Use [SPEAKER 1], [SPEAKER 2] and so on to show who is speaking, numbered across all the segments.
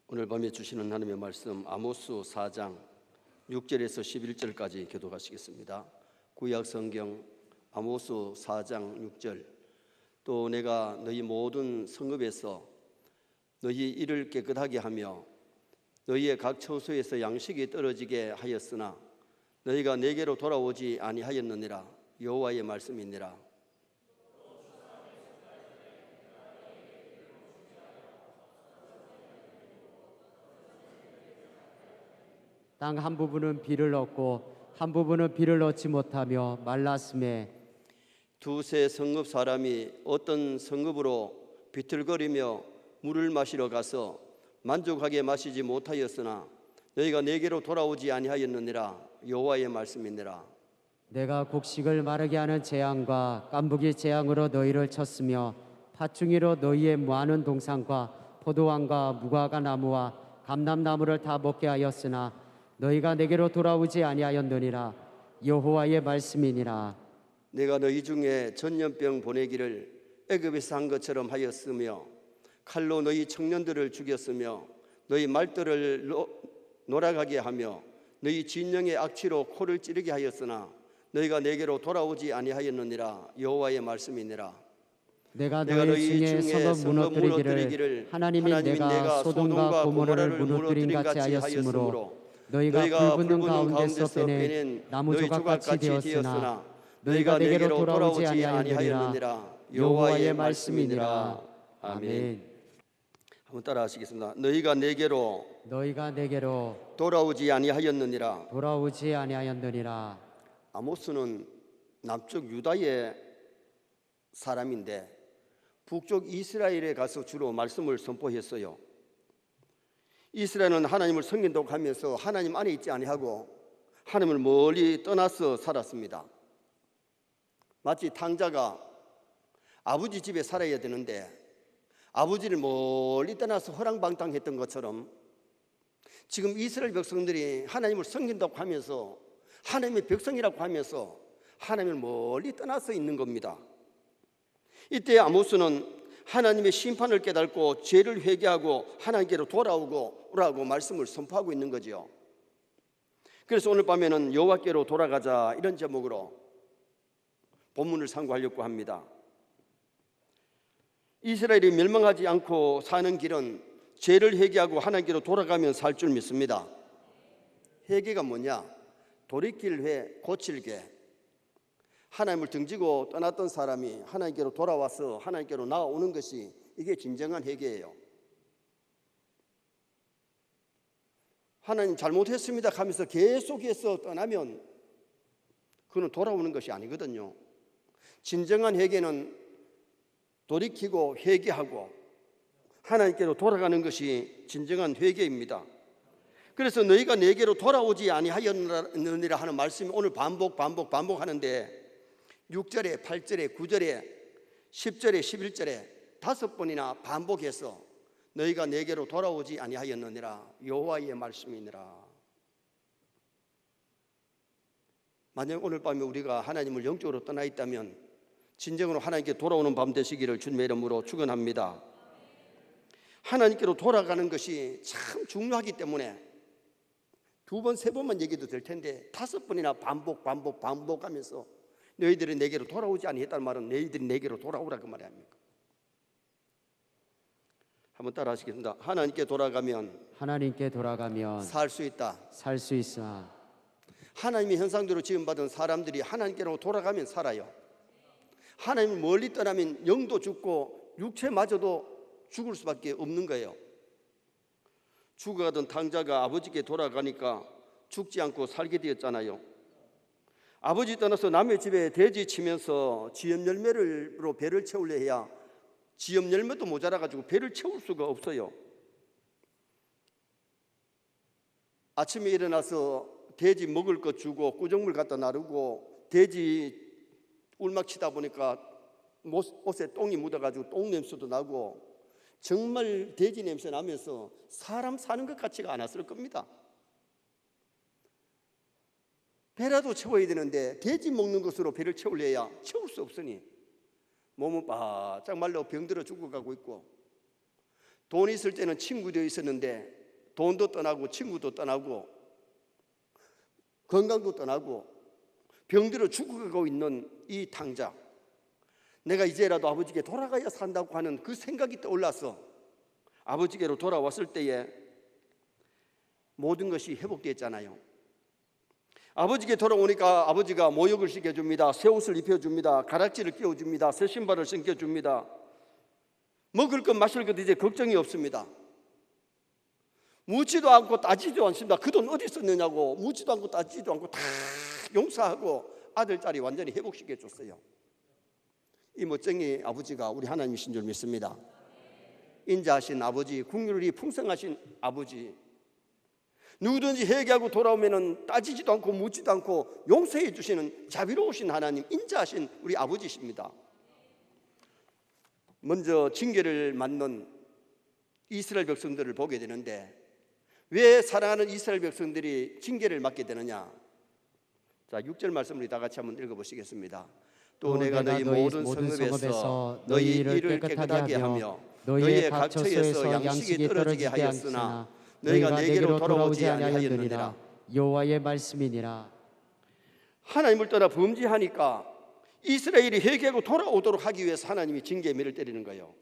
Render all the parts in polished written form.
[SPEAKER 1] 오늘 밤에 주시는 하나님의 말씀 아모스 4장 6절에서 11절까지 교독하시겠습니다. 구약 성경 아모스 4장 6절. 또 내가 너희 모든 성읍에서 너희 이를 깨끗하게 하며 너희의 각 처소에서 양식이 떨어지게 하였으나 너희가 내게로 돌아오지 아니하였느니라. 여호와의 말씀이니라.
[SPEAKER 2] 땅 한 부분은 비를 얻고 한 부분은 비를 얻지 못하며 말랐음에
[SPEAKER 1] 두세 성읍 사람이 어떤 성읍으로 비틀거리며 물을 마시러 가서 만족하게 마시지 못하였으나 너희가 내게로 돌아오지 아니하였느니라. 여호와의 말씀이니라.
[SPEAKER 2] 내가 곡식을 마르게 하는 재앙과 깐부기 재앙으로 너희를 쳤으며 팥중이로 너희의 많은 동산과 포도원과 무화과 나무와 감람나무를 다 먹게 하였으나 너희가 내게로 돌아오지 아니하였느니라. 여호와의 말씀이니라.
[SPEAKER 1] 내가 너희 중에 전염병 보내기를 애굽에서 한 것처럼 하였으며 칼로 너희 청년들을 죽였으며 너희 말들을 놀아가게 하며 너희 진영의 악취로 코를 찌르게 하였으나 너희가 내게로 돌아오지 아니하였느니라. 여호와의 말씀이니라.
[SPEAKER 2] 내가 너희 중에 성읍 무너뜨리기를 하나님이 내가 소돔과 고모라를 무너뜨린 같이 하였으므로 너희가 불붙는 가운데서 빼낸 나무 조각같이 되었으나 너희가 내게로 돌아오지 아니하였느니라. 여호와의 말씀이니라. 아멘.
[SPEAKER 1] 한번 따라 하시겠습니다. 너희가 내게로
[SPEAKER 2] 돌아오지
[SPEAKER 1] 아니하였느니라. 아모스는 남쪽 유다의 사람인데 북쪽 이스라엘에 가서 주로 말씀을 선포했어요. 이스라엘은 하나님을 섬긴다고 하면서 하나님 안에 있지 아니하고 하나님을 멀리 떠나서 살았습니다. 마치 탕자가 아버지 집에 살아야 되는데 아버지를 멀리 떠나서 허랑방탕했던 것처럼 지금 이스라엘 백성들이 하나님을 섬긴다고 하면서 하나님의 백성이라고 하면서 하나님을 멀리 떠나서 있는 겁니다. 이때 아모스는 하나님의 심판을 깨닫고 죄를 회개하고 하나님께로 돌아오라고 말씀을 선포하고 있는 거죠. 그래서 오늘 밤에는 여호와께로 돌아가자 이런 제목으로 본문을 상고하려고 합니다. 이스라엘이 멸망하지 않고 사는 길은 죄를 회개하고 하나님께로 돌아가면 살 줄 믿습니다. 회개가 뭐냐? 돌이킬 회, 고칠 개. 하나님을 등지고 떠났던 사람이 하나님께로 돌아와서 하나님께로 나아오는 것이 이게 진정한 회개예요. 하나님 잘못했습니다 하면서 계속해서 떠나면 그는 돌아오는 것이 아니거든요. 진정한 회개는 돌이키고 회개하고 하나님께로 돌아가는 것이 진정한 회개입니다. 그래서 너희가 내게로 돌아오지 아니하였느니라 하는 말씀이 오늘 반복하는데 6절에 8절에 9절에 10절에 11절에 5번이나 반복해서 너희가 내게로 돌아오지 아니하였느니라. 여호와의 말씀이니라. 만약 오늘 밤에 우리가 하나님을 영적으로 떠나 있다면 진정으로 하나님께 돌아오는 밤 되시기를 주님의 이름으로 축원합니다. 하나님께로 돌아가는 것이 참 중요하기 때문에 2번, 3번만 얘기도 될 텐데 5번이나 반복하면서 너희들이 내게로 돌아오지 아니했다는 말은 너희들이 내게로 돌아오라 그 말이 아닙니까? 한번 따라 하시겠습니다. 하나님께 돌아가면 살 수 있다. 하나님의 형상대로 지음받은 사람들이 하나님께로 돌아가면 살아요. 하나님을 멀리 떠나면 영도 죽고 육체마저도 죽을 수밖에 없는 거예요. 죽어가던 탕자가 아버지께 돌아가니까 죽지 않고 살게 되었잖아요. 아버지 떠나서 남의 집에 돼지 치면서 지엽 열매로 배를 채우려 해야 지엽 열매도 모자라가지고 배를 채울 수가 없어요. 아침에 일어나서 돼지 먹을 것 주고 꾸정물 갖다 나르고 돼지 울막 치다 보니까 옷에 똥이 묻어가지고 똥 냄새도 나고 정말 돼지 냄새 나면서 사람 사는 것 같지가 않았을 겁니다. 배라도 채워야 되는데 돼지 먹는 것으로 배를 채우려야 채울 수 없으니 몸은 바짝 말라 병들어 죽어가고 있고 돈 있을 때는 친구 되어 있었는데 돈도 떠나고 친구도 떠나고 건강도 떠나고 병들어 죽어가고 있는 이 당장, 내가 이제라도 아버지께 돌아가야 산다고 하는 그 생각이 떠올라서 아버지께로 돌아왔을 때에 모든 것이 회복됐잖아요. 아버지께 돌아오니까 아버지가 모욕을 시켜줍니다. 새 옷을 입혀줍니다. 가락지를 끼워줍니다. 새 신발을 신겨줍니다. 먹을 것 마실 것 이제 걱정이 없습니다. 묻지도 않고 따지지도 않습니다. 그 돈 어디 썼느냐고 묻지도 않고 따지지도 않고 다 용서하고 아들, 딸이 완전히 회복시켜줬어요. 이 멋쟁이 아버지가 우리 하나님이신 줄 믿습니다. 인자하신 아버지, 국률이 풍성하신 아버지, 누구든지 회개하고 돌아오면 따지지도 않고 묻지도 않고 용서해 주시는 자비로우신 하나님, 인자하신 우리 아버지십니다. 먼저 징계를 받는 이스라엘 백성들을 보게 되는데, 왜 사랑하는 이스라엘 백성들이 징계를 받게 되느냐? 자, 6절 말씀 우리 다 같이 한번 읽어보시겠습니다. 또 내가 너희 모든 성읍에서 너희 이를 깨끗하게 하며 너희의 각 처에서 양식이 떨어지게 하였으나 너희가 내게로 돌아오지 아니하였느니라.
[SPEAKER 2] 여호와의 말씀이니라.
[SPEAKER 1] 하나님을 떠나 범죄하니까 이스라엘이 회개하고 돌아오도록 하기 위해서 하나님이 징계의 매를 때리는 거예요.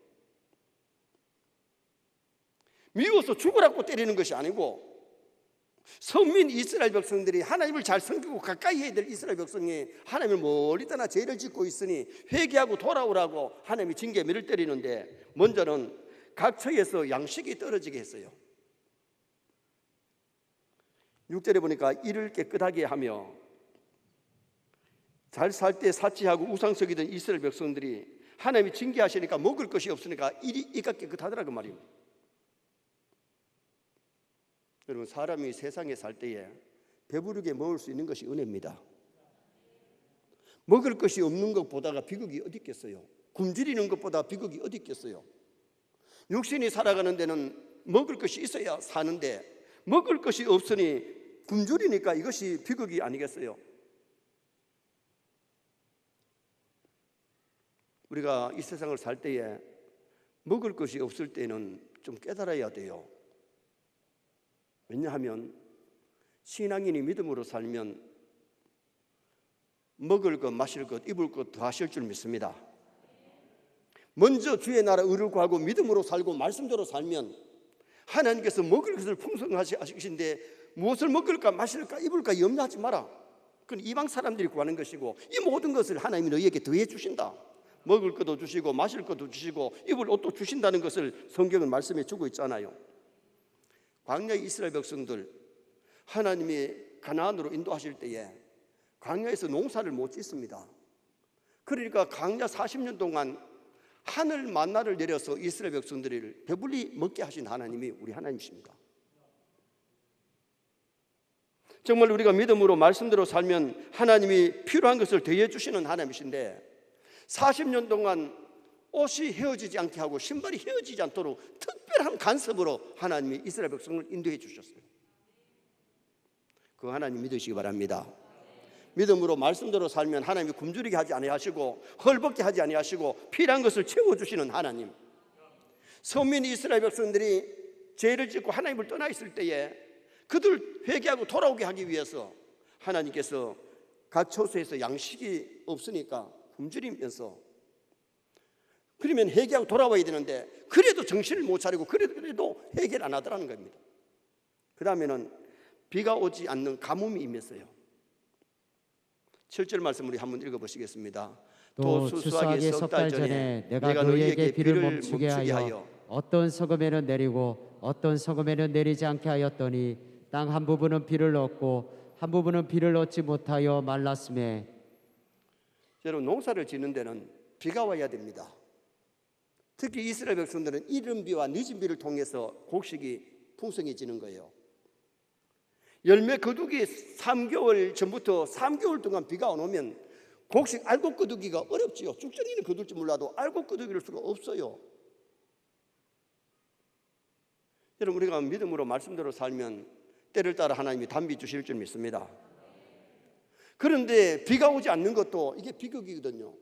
[SPEAKER 1] 미워서 죽으라고 때리는 것이 아니고, 선민 이스라엘 백성들이 하나님을 잘 섬기고 가까이 해야 될 이스라엘 백성이 하나님을 멀리 떠나 죄를 짓고 있으니 회개하고 돌아오라고 하나님이 징계의 매를 때리는데, 먼저는 각 처에서 양식이 떨어지게 했어요. 6절에 보니까 이를 깨끗하게 하며, 잘 살 때 사치하고 우상석이던 이스라엘 백성들이 하나님이 징계하시니까 먹을 것이 없으니까 이가 깨끗하더라고 말입니다. 여러분, 사람이 세상에 살 때에 배부르게 먹을 수 있는 것이 은혜입니다. 먹을 것이 없는 것보다가 비극이 어디 있겠어요? 굶주리는 것보다 비극이 어디 있겠어요? 육신이 살아가는 데는 먹을 것이 있어야 사는데, 먹을 것이 없으니 굶주리니까 이것이 비극이 아니겠어요? 우리가 이 세상을 살 때에 먹을 것이 없을 때는 좀 깨달아야 돼요. 왜냐하면 신앙인이 믿음으로 살면 먹을 것, 마실 것, 입을 것 더 하실 줄 믿습니다. 먼저 주의 나라 의를 구하고 믿음으로 살고 말씀대로 살면 하나님께서 먹을 것을 풍성하시신데, 무엇을 먹을까 마실까 입을까 염려하지 마라. 그건 이방 사람들이 구하는 것이고, 이 모든 것을 하나님이 너희에게 더해 주신다. 먹을 것도 주시고 마실 것도 주시고 입을 옷도 주신다는 것을 성경은 말씀해 주고 있잖아요. 광야 이스라엘 백성들, 하나님이 가나안으로 인도하실 때에 광야에서 농사를 못 짓습니다. 그러니까 광야 40년 동안 하늘 만나를 내려서 이스라엘 백성들을 배불리 먹게 하신 하나님이 우리 하나님이십니다. 정말 우리가 믿음으로 말씀대로 살면 하나님이 필요한 것을 더해 주시는 하나님이신데, 40년 동안 옷이 헤어지지 않게 하고 신발이 헤어지지 않도록 특별한 간섭으로 하나님이 이스라엘 백성을 인도해 주셨어요. 그 하나님 믿으시기 바랍니다. 믿음으로 말씀대로 살면 하나님이 굶주리게 하지 아니하시고 헐벗게 하지 아니하시고 필요한 것을 채워주시는 하나님. 선민 이스라엘 백성들이 죄를 짓고 하나님을 떠나 있을 때에 그들 회개하고 돌아오게 하기 위해서 하나님께서 각 처소에서 양식이 없으니까 굶주리면서, 그러면 회개하고 돌아와야 되는데 그래도 정신을 못 차리고 그래도 회개를 안 하더라는 겁니다. 그 다음에는 비가 오지 않는 가뭄이 임했어요. 7절 말씀 우리 한번 읽어보시겠습니다.
[SPEAKER 2] 또 추수하기 석 달 전에 내가 너희에게 비를 멈추게 하여 어떤 서금에는 내리고 어떤 서금에는 내리지 않게 하였더니 땅 한 부분은 비를 얻고 한 부분은 비를 얻지 못하여 말랐음에.
[SPEAKER 1] 여러분, 농사를 짓는 데는 비가 와야 됩니다. 특히 이스라엘 백성들은 이른 비와 늦은 비를 통해서 곡식이 풍성해지는 거예요. 열매 거두기 3개월 전부터 3개월 동안 비가 안 오면 곡식 알곡 거두기가 어렵지요. 쭉정이는 거둘지 몰라도 알곡 거두기를 수가 없어요. 여러분, 우리가 믿음으로 말씀대로 살면 때를 따라 하나님이 단비 주실 줄 믿습니다. 그런데 비가 오지 않는 것도 이게 비극이거든요.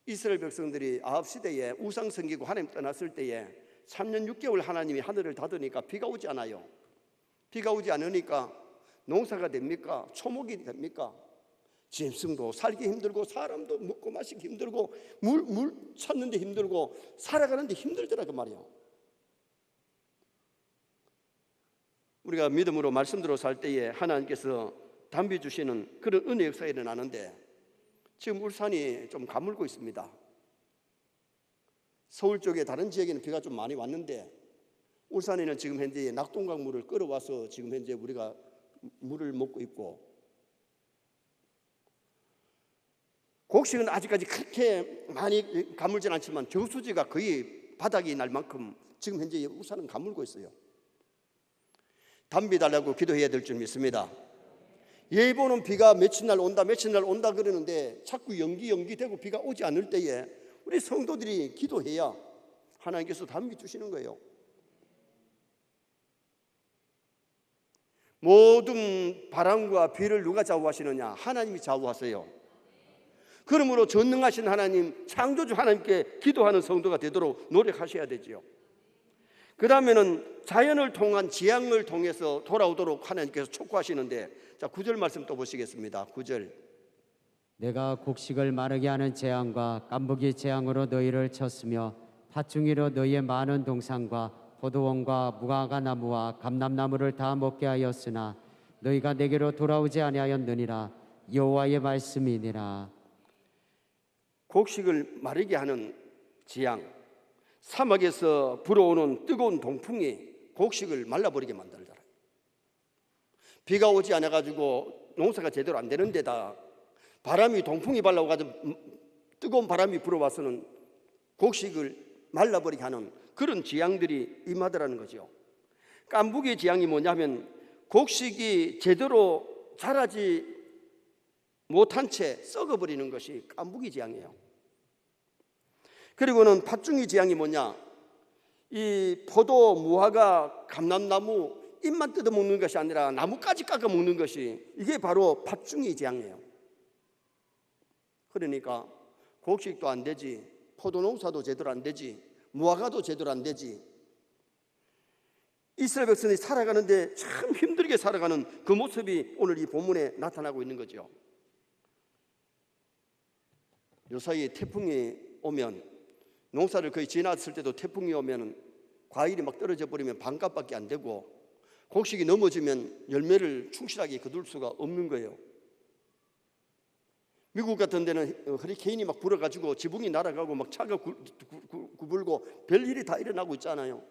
[SPEAKER 1] 이스라엘 백성들이 아합 시대에 우상 섬기고 하나님 떠났을 때에 3년 6개월 하나님이 하늘을 닫으니까 비가 오지 않아요. 비가 오지 않으니까 농사가 됩니까? 초목이 됩니까? 짐승도 살기 힘들고 사람도 먹고 마시기 힘들고 물 찾는데 힘들고 살아가는데 힘들더라 그 말이에요. 우리가 믿음으로 말씀대로 살 때에 하나님께서 담비 주시는 그런 은혜 역사가 일어나는데 지금 울산이 좀 가물고 있습니다. 서울 쪽에 다른 지역에는 비가 좀 많이 왔는데 울산에는 지금 현재 낙동강 물을 끌어와서 지금 현재 우리가 물을 먹고 있고, 곡식은 아직까지 그렇게 많이 가물진 않지만 저수지가 거의 바닥이 날 만큼 지금 현재 울산은 가물고 있어요. 담비 달라고 기도해야 될 줄 믿습니다. 예보는 비가 며칠 날 온다 그러는데 자꾸 연기되고 비가 오지 않을 때에 우리 성도들이 기도해야 하나님께서 담비 주시는 거예요. 모든 바람과 비를 누가 좌우하시느냐? 하나님이 좌우하세요. 그러므로 전능하신 하나님, 창조주 하나님께 기도하는 성도가 되도록 노력하셔야 되지요. 그 다음에는 자연을 통한 재앙을 통해서 돌아오도록 하나님께서 촉구하시는데, 자 9절 말씀 또 보시겠습니다. 9절.
[SPEAKER 2] 내가 곡식을 마르게 하는 재앙과 깐부기 재앙으로 너희를 쳤으며 팥중이로 너희의 많은 동산과 포도원과 무화과 나무와 감람나무를 다 먹게 하였으나 너희가 내게로 돌아오지 아니하였느니라. 여호와의 말씀이니라.
[SPEAKER 1] 곡식을 마르게 하는 재앙, 사막에서 불어오는 뜨거운 동풍이 곡식을 말라버리게 만들더라. 비가 오지 않아가지고 농사가 제대로 안 되는 데다 바람이 동풍이 발라와가지고 뜨거운 바람이 불어와서는 곡식을 말라버리게 하는 그런 재앙들이 임하더라는 거죠. 깐부기 재앙이 뭐냐면 곡식이 제대로 자라지 못한 채 썩어버리는 것이 깐부기 재앙이에요. 그리고는 팥중이 재앙이 뭐냐? 이 포도, 무화과, 감람나무 잎만 뜯어먹는 것이 아니라 나무까지 깎아먹는 것이 이게 바로 팥중이 재앙이에요. 그러니까 곡식도 안 되지, 포도 농사도 제대로 안 되지, 무화과도 제대로 안 되지. 이스라엘 백성이 살아가는데 참 힘들게 살아가는 그 모습이 오늘 이 본문에 나타나고 있는 거죠. 요사이 태풍이 오면, 농사를 거의 지났을 때도 태풍이 오면 과일이 막 떨어져 버리면 반값밖에 안 되고 곡식이 넘어지면 열매를 충실하게 거둘 수가 없는 거예요. 미국 같은 데는 허리케인이 막 불어가지고 지붕이 날아가고 막 차가 구불고 별일이 다 일어나고 있잖아요.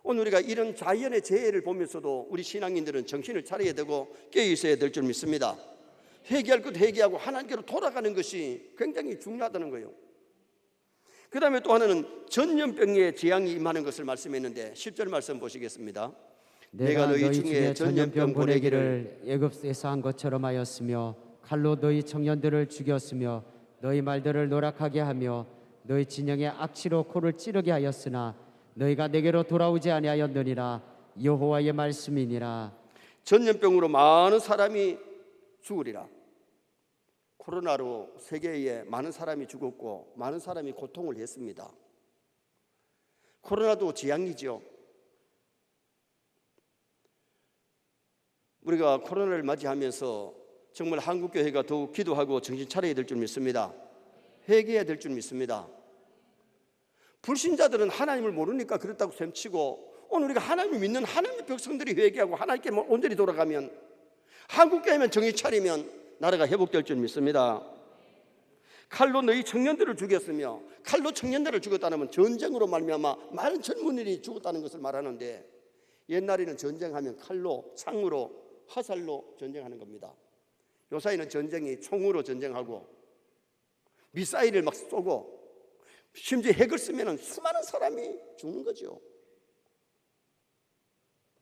[SPEAKER 1] 오늘 우리가 이런 자연의 재해를 보면서도 우리 신앙인들은 정신을 차려야 되고 깨어 있어야 될 줄 믿습니다. 회개할 것 회개하고 하나님께로 돌아가는 것이 굉장히 중요하다는 거예요. 그 다음에 또 하나는 전염병의 재앙이 임하는 것을 말씀했는데 10절 말씀 보시겠습니다.
[SPEAKER 2] 내가 너희 중에 전염병 보내기를 애굽에서 한 것처럼 하였으며 칼로 너희 청년들을 죽였으며 너희 말들을 노락하게 하며 너희 진영의 악취로 코를 찌르게 하였으나 너희가 내게로 돌아오지 아니하였느니라. 여호와의 말씀이니라.
[SPEAKER 1] 전염병으로 많은 사람이 죽으리라. 코로나로 세계에 많은 사람이 죽었고 많은 사람이 고통을 했습니다. 코로나도 재앙이죠. 우리가 코로나를 맞이하면서 정말 한국교회가 더욱 기도하고 정신 차려야 될 줄 믿습니다. 회개해야 될 줄 믿습니다. 불신자들은 하나님을 모르니까 그렇다고 셈치고 오늘 우리가 하나님을 믿는 하나님의 백성들이 회개하고 하나님께 온전히 돌아가면, 한국교회면 정신 차리면 나라가 회복될 줄 믿습니다. 칼로 너희 청년들을 죽였으며, 칼로 청년들을 죽였다는 전쟁으로 말미암아 많은 젊은이들이 죽었다는 것을 말하는데, 옛날에는 전쟁하면 칼로, 창으로, 화살로 전쟁하는 겁니다. 요사이는 전쟁이 총으로 전쟁하고 미사일을 막 쏘고 심지어 핵을 쓰면 수많은 사람이 죽는 거죠.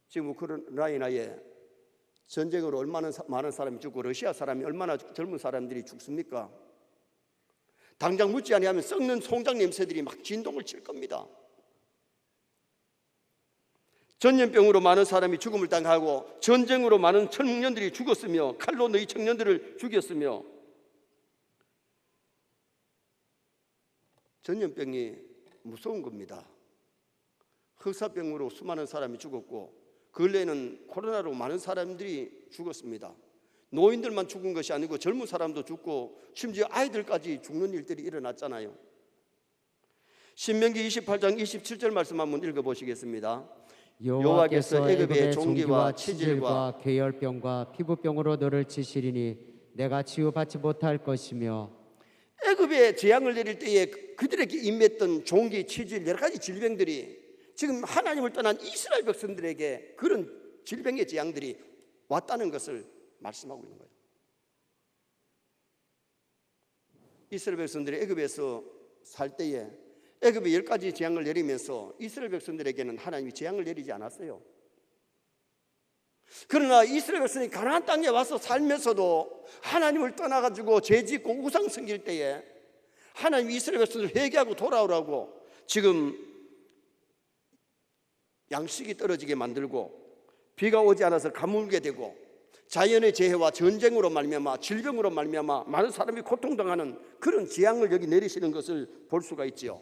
[SPEAKER 1] 지금 우크라이나에 전쟁으로 얼마나 많은 사람이 죽고 러시아 사람이 얼마나 젊은 사람들이 죽습니까? 당장 묻지 아니하면 썩는 송장 냄새들이 막 진동을 칠 겁니다. 전염병으로 많은 사람이 죽음을 당하고 전쟁으로 많은 청년들이 죽었으며 칼로 너희 청년들을 죽였으며, 전염병이 무서운 겁니다. 흑사병으로 수많은 사람이 죽었고 근래에는 코로나로 많은 사람들이 죽었습니다. 노인들만 죽은 것이 아니고 젊은 사람도 죽고 심지어 아이들까지 죽는 일들이 일어났잖아요. 신명기 28장 27절 말씀 한번 읽어보시겠습니다.
[SPEAKER 2] 여호와께서 애굽의 종기와 치질과 괴열병과 피부병으로 너를 치시리니 내가 치유받지 못할 것이며
[SPEAKER 1] 애굽에 재앙을 내릴 때에 그들에게 임했던 종기, 치질, 여러 가지 질병들이 지금 하나님을 떠난 이스라엘 백성들에게 그런 질병의 재앙들이 왔다는 것을 말씀하고 있는 거예요. 이스라엘 백성들이 애굽에서 살 때에 애굽에 10가지 재앙을 내리면서 이스라엘 백성들에게는 하나님이 재앙을 내리지 않았어요. 그러나 이스라엘 백성이 가나안 땅에 와서 살면서도 하나님을 떠나가지고 죄짓고 우상 섬길 때에 하나님이 이스라엘 백성들을 회개하고 돌아오라고 지금 양식이 떨어지게 만들고 비가 오지 않아서 가물게 되고 자연의 재해와 전쟁으로 말미암아 질병으로 말미암아 많은 사람이 고통당하는 그런 재앙을 여기 내리시는 것을 볼 수가 있지요.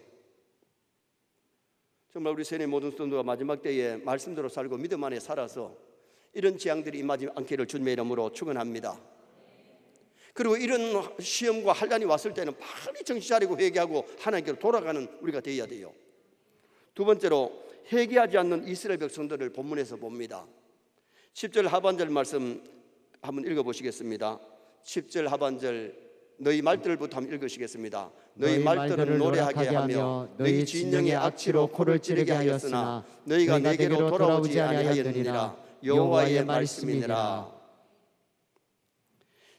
[SPEAKER 1] 정말 우리 세뇌 모든 성도가 마지막 때에 말씀대로 살고 믿음 안에 살아서 이런 재앙들이 임하지 않기를 주님의 이름으로 축원합니다. 그리고 이런 시험과 환난이 왔을 때는 빨리 정신 차리고 회개하고 하나님께로 돌아가는 우리가 되어야 돼요. 두 번째로 회개하지 않는 이스라엘 백성들을 본문에서 봅니다. 10절 하반절 말씀 한번 읽어보시겠습니다. 10절 하반절 너희 말들부터 한번 읽으시겠습니다. 너희 말들은 노래하게 하며 너희 진영의 악취로 코를 찌르게 하였으나 너희가 내게로 돌아오지 아니하였느니라. 여호와의 말씀이니라.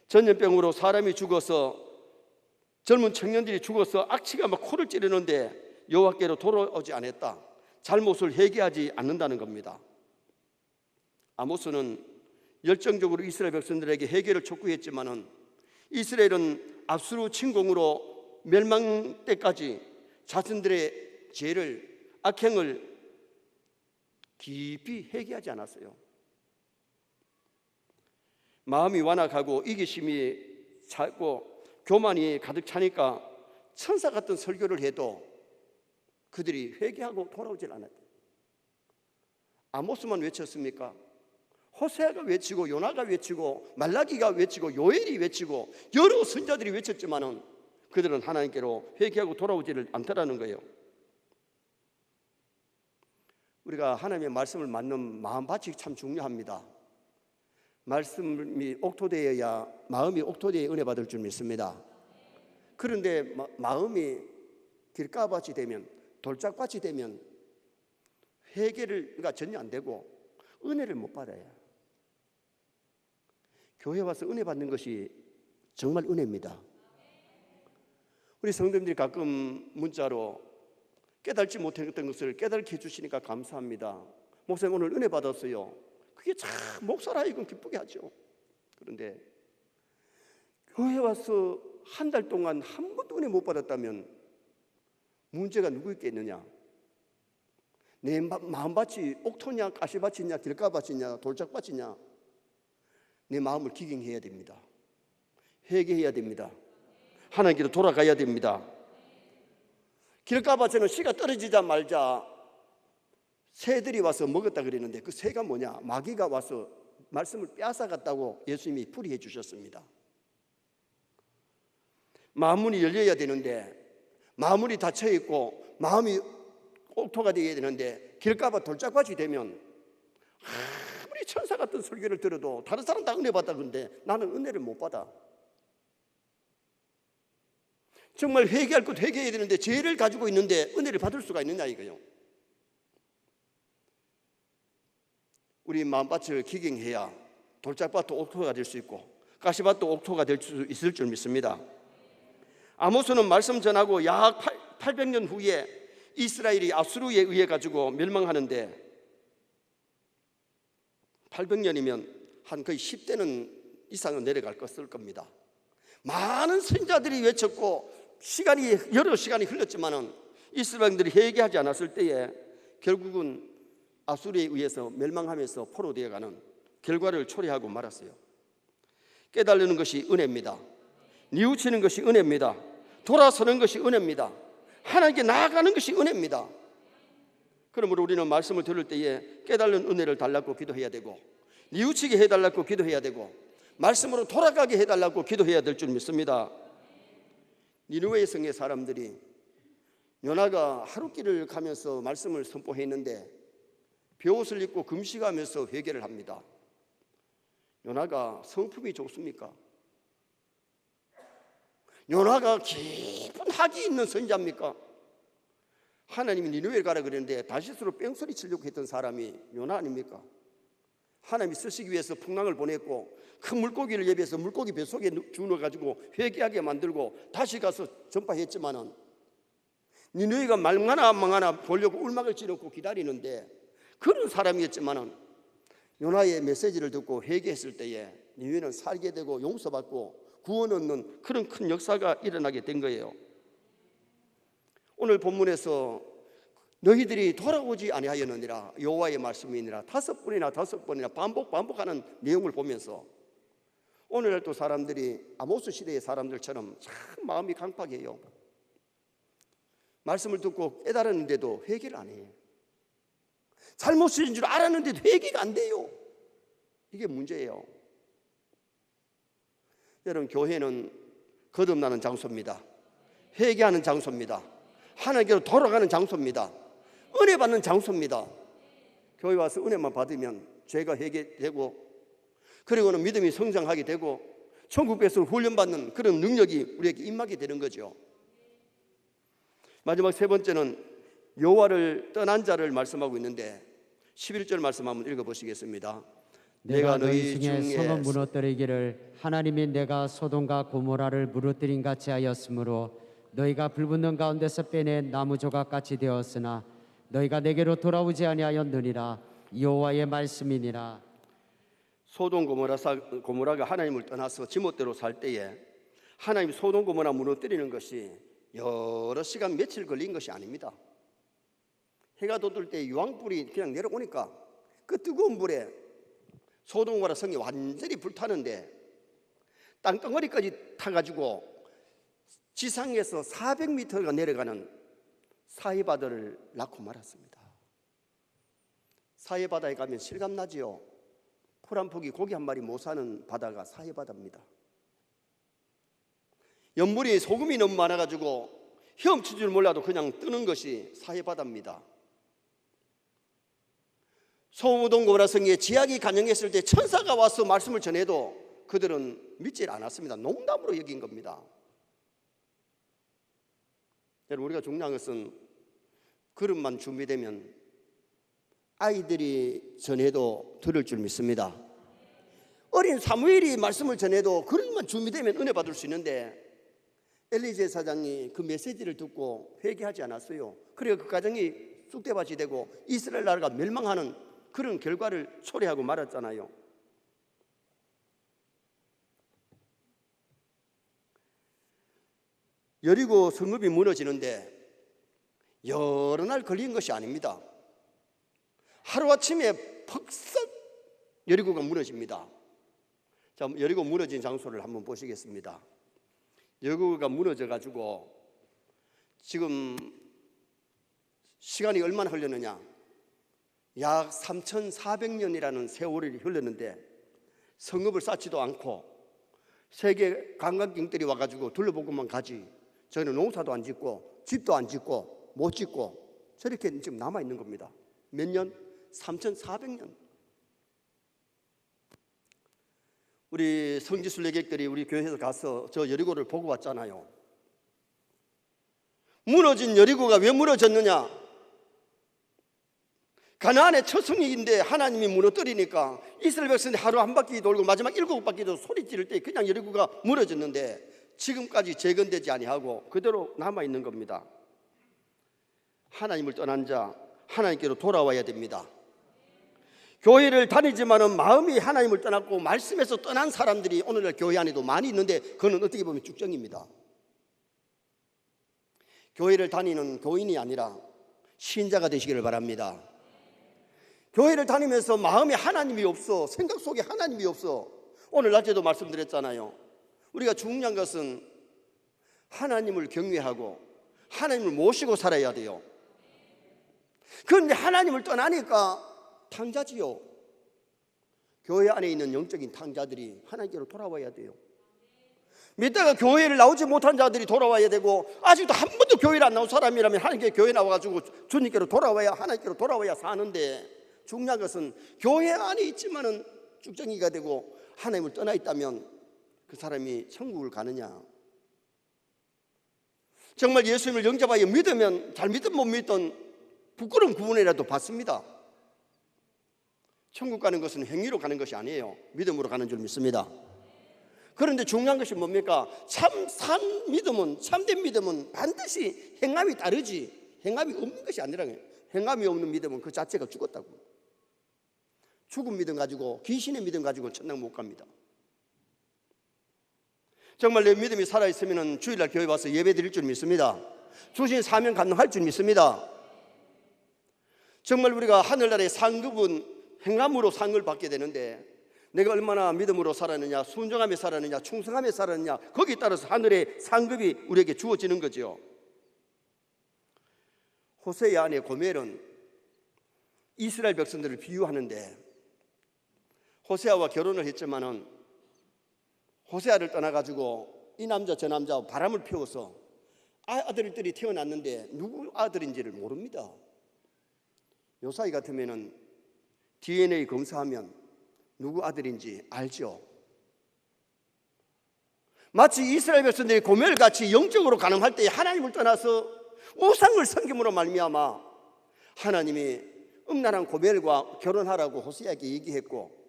[SPEAKER 1] 전염병으로 사람이 죽어서 젊은 청년들이 죽어서 악취가 막 코를 찌르는데 여호와께로 돌아오지 않았다. 잘못을 회개하지 않는다는 겁니다. 아모스는 열정적으로 이스라엘 백성들에게 회개를 촉구했지만은 이스라엘은 압수로 침공으로 멸망 때까지 자신들의 죄를 악행을 깊이 회개하지 않았어요. 마음이 완악하고 이기심이 차고 교만이 가득 차니까 천사 같은 설교를 해도 그들이 회개하고 돌아오질 않았대요. 아모스만 외쳤습니까? 호세아가 외치고 요나가 외치고 말라기가 외치고 요엘이 외치고 여러 선자들이 외쳤지만은 그들은 하나님께로 회개하고 돌아오지를 않더라는 거예요. 우리가 하나님의 말씀을 맞는 마음밭이 참 중요합니다. 말씀이 옥토되어야 마음이 옥토되어 은혜 받을 줄 믿습니다. 그런데 마음이 길가밭이 되면 돌짝밭이 되면 회개가 전혀 안 되고 은혜를 못 받아요. 교회 와서 은혜 받는 것이 정말 은혜입니다. 우리 성도님들이 가끔 문자로 깨달지 못했던 것을 깨닫게 해주시니까 감사합니다. 목사님 오늘 은혜 받았어요. 그게 참 목사라 이건 기쁘게 하죠. 그런데 교회 와서 한 달 동안 한 번도 은혜 못 받았다면 문제가 누구 있겠느냐? 내 마음밭이 옥토냐 가시밭이냐 길가밭이냐 돌짝밭이냐? 내 마음을 기경해야 됩니다. 회개해야 됩니다. 하나님께로 돌아가야 됩니다. 길가밭에는 씨가 떨어지자마자 새들이 와서 먹었다 그랬는데 그 새가 뭐냐? 마귀가 와서 말씀을 빼앗아갔다고 예수님이 풀이해 주셨습니다. 마음문이 열려야 되는데 마음문이 닫혀 있고 마음이 옥토가 되어야 되는데 길가밭 돌짝밭이 되면 아무리 천사 같은 설교를 들어도 다른 사람 다 은혜 받다 그런데 나는 은혜를 못 받아. 정말 회개할 것 회개해야 되는데 죄를 가지고 있는데 은혜를 받을 수가 있느냐 이거요. 우리 마음밭을 기경해야 돌짝밭도 옥토가 될 수 있고 가시밭도 옥토가 될 수 있을 줄 믿습니다. 아모스는 말씀 전하고 약 800년 후에 이스라엘이 아수르에 의해 가지고 멸망하는데 800년이면 한 거의 10대는 이상은 내려갈 것일 겁니다. 많은 선자들이 외쳤고 여러 시간이 흘렀지만은 이스라엘들이 회개하지 않았을 때에 결국은 아수르에 의해서 멸망하면서 포로되어가는 결과를 초래하고 말았어요. 깨달는 것이 은혜입니다. 뉘우치는 것이 은혜입니다. 돌아서는 것이 은혜입니다. 하나님께 나아가는 것이 은혜입니다. 그러므로 우리는 말씀을 들을 때에 깨달은 은혜를 달라고 기도해야 되고, 뉘우치게 해달라고 기도해야 되고, 말씀으로 돌아가게 해달라고 기도해야 될 줄 믿습니다. 니느웨 성의 사람들이 요나가 하루길을 가면서 말씀을 선포했는데 벼옷을 입고 금식하면서 회개를 합니다. 요나가 성품이 좋습니까? 요나가 깊은 학이 있는 선지자입니까? 하나님이 니느웨를 가라 그랬는데 다시스로 뺑소리 치려고 했던 사람이 요나 아닙니까? 하나님이 쓰시기 위해서 풍랑을 보냈고 큰 물고기를 예비해서 물고기 뱃속에 주워가지고 회개하게 만들고 다시 가서 전파했지만은 니느웨가 말만하나 안 망하나 보려고 울막을 찌르고 기다리는데 그런 사람이었지만은 요나의 메시지를 듣고 회개했을 때에 니느웨는 살게 되고 용서받고 구원 얻는 그런 큰 역사가 일어나게 된 거예요. 오늘 본문에서 너희들이 돌아오지 아니하였느니라 여호와의 말씀이니라 다섯 번이나 반복하는 내용을 보면서 오늘날 또 사람들이 아모스 시대의 사람들처럼 참 마음이 강팍해요. 말씀을 듣고 깨달았는데도 회개를 안 해요. 잘못인 줄 알았는데도 회개가 안 돼요. 이게 문제예요. 여러분, 교회는 거듭나는 장소입니다. 회개하는 장소입니다. 하나님께로 돌아가는 장소입니다. 은혜 받는 장소입니다. 교회 와서 은혜만 받으면 죄가 회개되고 그리고는 믿음이 성장하게 되고 천국 백성을 훈련받는 그런 능력이 우리에게 임하게 되는 거죠. 마지막 세 번째는 여호와를 떠난 자를 말씀하고 있는데 11절 말씀 한번 읽어보시겠습니다.
[SPEAKER 2] 내가 너희 중에 성을 무너뜨리기를 하나님이 내가 소돔과 고모라를 무너뜨린 같이 하였으므로 너희가 불붙는 가운데서 빼낸 나무 조각같이 되었으나 너희가 내게로 돌아오지 아니하였느니라 여호와의 말씀이니라.
[SPEAKER 1] 소돔 고모라가 하나님을 떠나서 지멋대로 살 때에 하나님 소돔 고모라 무너뜨리는 것이 여러 시간 며칠 걸린 것이 아닙니다. 해가 돋을 때 유황불이 그냥 내려오니까 그 뜨거운 불에 소돔 고모라 성이 완전히 불타는데 땅덩어리까지 타가지고 지상에서 400m가 내려가는 사해바다를 낳고 말았습니다. 사해바다에 가면 실감나지요. 풀 한 폭이 고기 한 마리 못 사는 바다가 사해바다입니다. 연물이 소금이 너무 많아가지고 헤엄칠 줄 몰라도 그냥 뜨는 것이 사해바다입니다. 소돔 고모라 성에 지약이 간영했을 때 천사가 와서 말씀을 전해도 그들은 믿지 않았습니다. 농담으로 여긴 겁니다. 여러분, 우리가 중요한 것은 그릇만 준비되면 아이들이 전해도 들을 줄 믿습니다. 어린 사무엘이 말씀을 전해도 그릇만 준비되면 은혜 받을 수 있는데 엘리 제사장이 그 메시지를 듣고 회개하지 않았어요. 그래서 그 가정이 쑥대밭이 되고 이스라엘 나라가 멸망하는 그런 결과를 초래하고 말았잖아요. 여리고 성읍이 무너지는데 여러 날 걸린 것이 아닙니다. 하루아침에 퍽썩 여리고가 무너집니다. 자, 여리고 무너진 장소를 한번 보시겠습니다. 여리고가 무너져가지고 지금 시간이 얼마나 흘렀느냐, 약 3,400년이라는 세월이 흘렀는데 성읍을 쌓지도 않고 세계 관광객들이 와가지고 둘러보고만 가지 저희는 농사도 안 짓고 집도 안 짓고 못 짓고 저렇게 지금 남아있는 겁니다. 몇 년? 3,400년. 우리 성지순례객들이 우리 교회에서 가서 저 여리고를 보고 왔잖아요. 무너진 여리고가 왜 무너졌느냐? 가나안의 첫 성역인데 하나님이 무너뜨리니까 이스라엘 백성이 하루 한 바퀴 돌고 마지막 7바퀴도 소리 지를 때 그냥 여리고가 무너졌는데 지금까지 재건되지 아니하고 그대로 남아있는 겁니다. 하나님을 떠난 자, 하나님께로 돌아와야 됩니다. 교회를 다니지만은 마음이 하나님을 떠났고 말씀에서 떠난 사람들이 오늘날 교회 안에도 많이 있는데 그건 어떻게 보면 축정입니다. 교회를 다니는 교인이 아니라 신자가 되시기를 바랍니다. 교회를 다니면서 마음에 하나님이 없어, 생각 속에 하나님이 없어. 오늘 낮에도 말씀드렸잖아요. 우리가 중요한 것은 하나님을 경외하고 하나님을 모시고 살아야 돼요. 그런데 하나님을 떠나니까 탕자지요. 교회 안에 있는 영적인 탕자들이 하나님께로 돌아와야 돼요. 믿다가 교회를 나오지 못한 자들이 돌아와야 되고, 아직도 한 번도 교회를 안 나온 사람이라면 하나님께 교회 나와가지고 주님께로 돌아와야, 하나님께로 돌아와야 사는데, 중요한 것은 교회 안에 있지만은 쭉정이가 되고 하나님을 떠나 있다면 그 사람이 천국을 가느냐. 정말 예수님을 영접하여 믿으면 잘 믿든 못 믿든 부끄러운 구원이라도 받습니다. 천국 가는 것은 행위로 가는 것이 아니에요. 믿음으로 가는 줄 믿습니다. 그런데 중요한 것이 뭡니까? 산 믿음은, 참된 믿음은 반드시 행함이 다르지, 행함이 없는 것이 아니라는 거예요. 행함이 없는 믿음은 그 자체가 죽었다고. 죽은 믿음 가지고, 귀신의 믿음 가지고 천당 못 갑니다. 정말 내 믿음이 살아있으면 주일날 교회 와서 예배 드릴 줄 믿습니다. 주신 사명 감당할 줄 믿습니다. 정말 우리가 하늘나라의 상급은 행함으로 상을 받게 되는데, 내가 얼마나 믿음으로 살았느냐, 순종하며 살았느냐, 충성하며 살았느냐, 거기에 따라서 하늘의 상급이 우리에게 주어지는 거죠. 호세아 안에 고멜은 이스라엘 백성들을 비유하는데, 호세아와 결혼을 했지만은 호세아를 떠나가지고 이 남자 저 남자 바람을 피워서 아들들이 태어났는데 누구 아들인지를 모릅니다. 요사이 같으면은 DNA 검사하면 누구 아들인지 알죠. 마치 이스라엘 백성들이 고멜같이 영적으로 가늠할 때 하나님을 떠나서 우상을 섬김으로 말미암아 하나님이 음란한 고멜과 결혼하라고 호세아에게 얘기했고,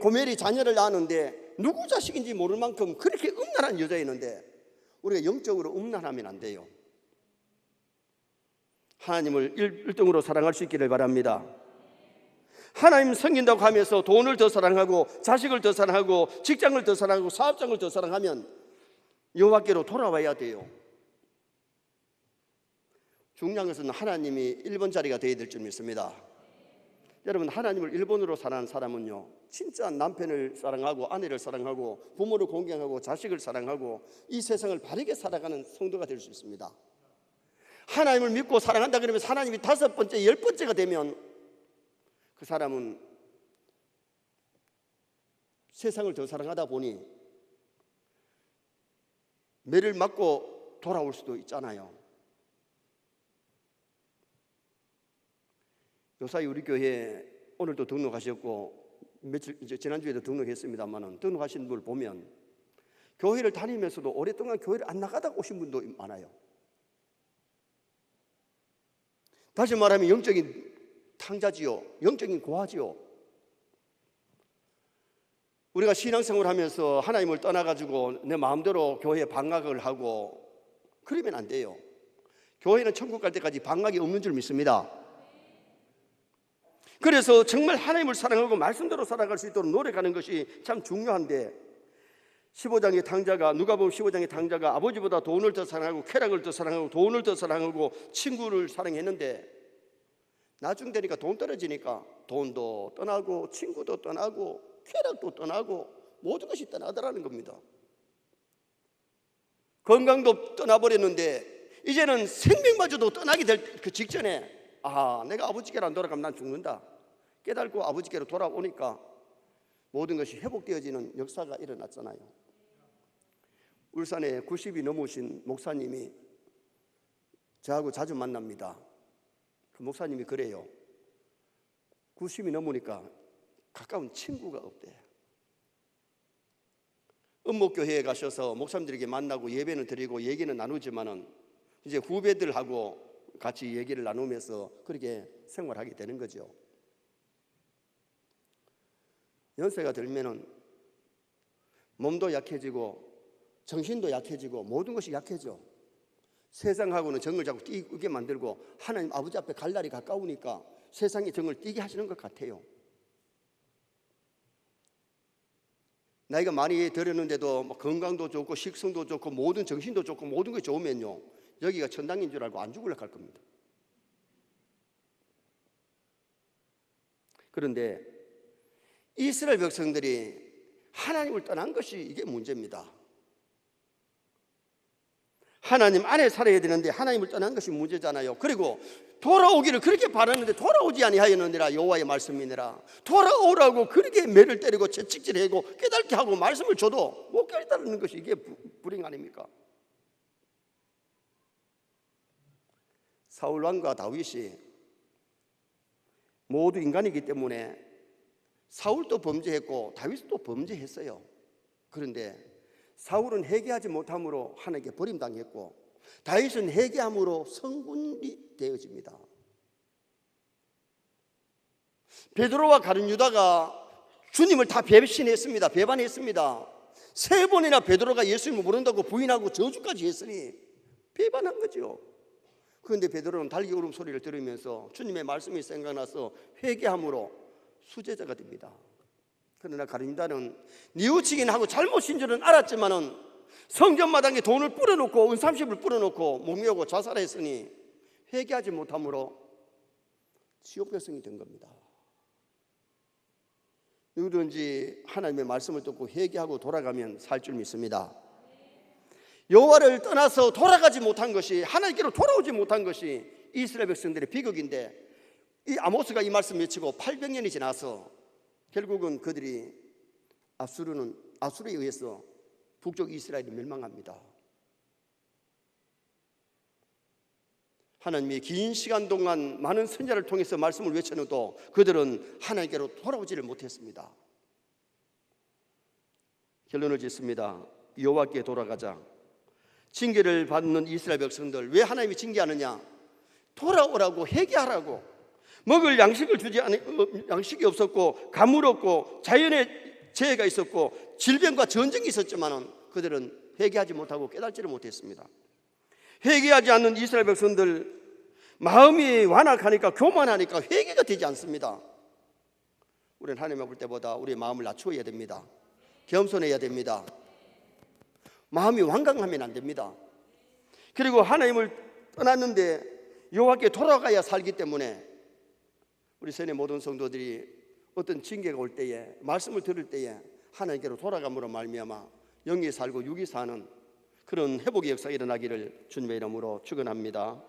[SPEAKER 1] 고멜이 자녀를 낳았는데 누구 자식인지 모를 만큼 그렇게 음란한 여자였는데, 우리가 영적으로 음란하면 안 돼요. 하나님을 1등으로 사랑할 수 있기를 바랍니다. 하나님 섬긴다고 하면서 돈을 더 사랑하고 자식을 더 사랑하고 직장을 더 사랑하고 사업장을 더 사랑하면 여호와께로 돌아와야 돼요. 중요한 것은 하나님이 1번 자리가 되어야 될 줄 믿습니다. 여러분, 하나님을 1번으로 사랑하는 사람은요, 진짜 남편을 사랑하고 아내를 사랑하고 부모를 공경하고 자식을 사랑하고 이 세상을 바르게 살아가는 성도가 될 수 있습니다. 하나님을 믿고 사랑한다 그러면 하나님이 5번째, 10번째가 되면 그 사람은 세상을 더 사랑하다 보니 매를 맞고 돌아올 수도 있잖아요. 요사이 우리 교회 오늘도 등록하셨고 지난주에도 등록했습니다만, 등록하신 분을 보면 교회를 다니면서도 오랫동안 교회를 안 나가다가 오신 분도 많아요. 다시 말하면 영적인 탕자지요, 영적인 고아지요. 우리가 신앙생활을 하면서 하나님을 떠나가지고 내 마음대로 교회에 방학을 하고 그러면 안 돼요. 교회는 천국 갈 때까지 방학이 없는 줄 믿습니다. 그래서 정말 하나님을 사랑하고 말씀대로 살아갈 수 있도록 노력하는 것이 참 중요한데, 15장의 탕자가, 누가복음 15장의 탕자가 아버지보다 돈을 더 사랑하고 쾌락을 더 사랑하고 돈을 더 사랑하고 친구를 사랑했는데, 나중 되니까 돈 떨어지니까 돈도 떠나고 친구도 떠나고 쾌락도 떠나고 모든 것이 떠나더라는 겁니다. 건강도 떠나버렸는데 이제는 생명마저도 떠나게 될 그 직전에, 내가 아버지께로 안 돌아가면 난 죽는다 깨닫고 아버지께로 돌아오니까 모든 것이 회복되어지는 역사가 일어났잖아요. 울산에 90이 넘으신 목사님이 저하고 자주 만납니다. 그 목사님이 그래요. 90이 넘으니까 가까운 친구가 없대. 은목교회에 가셔서 목사님들에게 만나고 예배는 드리고 얘기는 나누지만은 이제 후배들하고 같이 얘기를 나누면서 그렇게 생활하게 되는 거죠. 연세가 들면은 몸도 약해지고 정신도 약해지고 모든 것이 약해져. 세상하고는 정을 자꾸 띄게 만들고 하나님 아버지 앞에 갈 날이 가까우니까 세상에 정을 띄게 하시는 것 같아요. 나이가 많이 들었는데도 건강도 좋고 식성도 좋고 모든 정신도 좋고 모든 게 좋으면요, 여기가 천당인 줄 알고 안 죽으려고 할 겁니다. 그런데 이스라엘 백성들이 하나님을 떠난 것이 이게 문제입니다. 하나님 안에 살아야 되는데 하나님을 떠난 것이 문제잖아요. 그리고 돌아오기를 그렇게 바랐는데 돌아오지 아니하였느니라. 여호와의 말씀이니라. 돌아오라고 그렇게 매를 때리고 채찍질하고 깨닫게 하고 말씀을 줘도 못 깨달는 것이 이게 불행 아닙니까? 사울 왕과 다윗이 모두 인간이기 때문에 사울도 범죄했고 다윗도 범죄했어요. 그런데 사울은 회개하지 못함으로 하나님께 버림당했고 다윗은 회개함으로 성군이 되어집니다. 베드로와 가룟 유다가 주님을 다 배신했습니다. 배반했습니다. 3번이나 베드로가 예수님을 모른다고 부인하고 저주까지 했으니 배반한 거죠. 그런데 베드로는 달기 울음소리를 들으면서 주님의 말씀이 생각나서 회개함으로 수제자가 됩니다. 그러나 가룟 유다는 뉘우치긴 하고 잘못인 줄은 알았지만은 성전마당에 돈을 뿌려놓고 은삼십을 뿌려놓고 목매고 자살했으니 회개하지 못함으로 지옥 백성이 된 겁니다. 누구든지 하나님의 말씀을 듣고 회개하고 돌아가면 살 줄 믿습니다. 여호와를 떠나서 돌아가지 못한 것이, 하나님께로 돌아오지 못한 것이 이스라엘 백성들의 비극인데, 이 아모스가 이 말씀 외치고 800년이 지나서 결국은 그들이 아수르에 의해서 북쪽 이스라엘이 멸망합니다. 하나님이 긴 시간 동안 많은 선지자를 통해서 말씀을 외쳐도 그들은 하나님께로 돌아오지를 못했습니다. 결론을 짓습니다. 여호와께 돌아가자. 징계를 받는 이스라엘 백성들, 왜 하나님이 징계하느냐? 돌아오라고, 회개하라고. 먹을 양식을 양식이 없었고, 가물 없고, 자연의 재해가 있었고, 질병과 전쟁이 있었지만 그들은 회개하지 못하고 깨닫지를 못했습니다. 회개하지 않는 이스라엘 백성들, 마음이 완악하니까, 교만하니까 회개가 되지 않습니다. 우리는 하나님을 볼 때보다 우리의 마음을 낮추어야 됩니다. 겸손해야 됩니다. 마음이 완강하면 안 됩니다. 그리고 하나님을 떠났는데 여호와께 돌아가야 살기 때문에 우리 선의 모든 성도들이 어떤 징계가 올 때에, 말씀을 들을 때에 하나님께로 돌아감으로 말미암아 영이 살고 육이 사는 그런 회복의 역사가 일어나기를 주님의 이름으로 축원합니다.